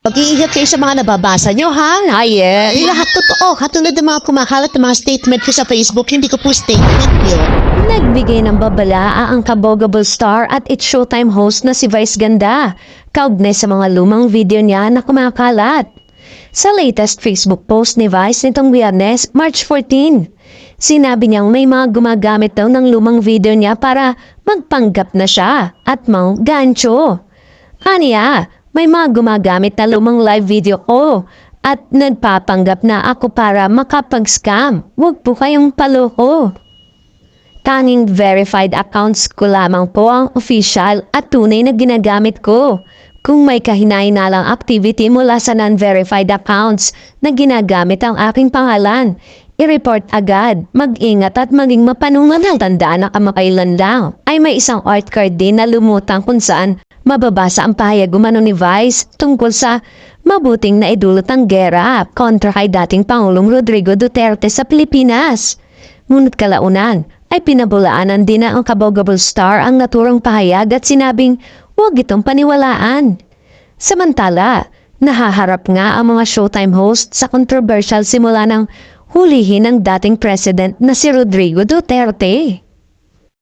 Mag-iingat kayo sa mga nababasa nyo, ha? Ay, lahat totoo. Katulad ng mga kumakalat ng mga statement ko sa Facebook, hindi ko po statement yun. Nagbigay ng babala ang kabogable star at It's Showtime host na si Vice Ganda, kaugnay sa mga lumang video niya na kumakalat. Sa latest Facebook post ni Vice nitong Biyernes, March 14, sinabi niyang may mga gumagamit daw ng lumang video niya para magpanggap na siya at mang gancho. Kaniya, may mga gumagamit na lumang live video ko at nagpapanggap na ako para makapag-scam. Huwag po kayong paloko. Tanging verified accounts ko lamang po ang official at tunay na ginagamit ko. Kung may kahinainalang activity mula sa non-verified accounts na ginagamit ang aking pangalan, i-report agad, mag-ingat at maging mapanungan ng tandaan na kamakailan lang. Ay may isang art card din na lumutang kung saan mababasa ang pahayag umano ni Vice tungkol sa mabuting na idulot ang gera kontra kay dating Pangulong Rodrigo Duterte sa Pilipinas. Ngunit kalaunan ay pinabulaanan din na ang kabogable star ang naturang pahayag at sinabing huwag itong paniwalaan. Samantala, nahaharap nga ang mga Showtime host sa controversial simula ng hulihin ng dating president na si Rodrigo Duterte.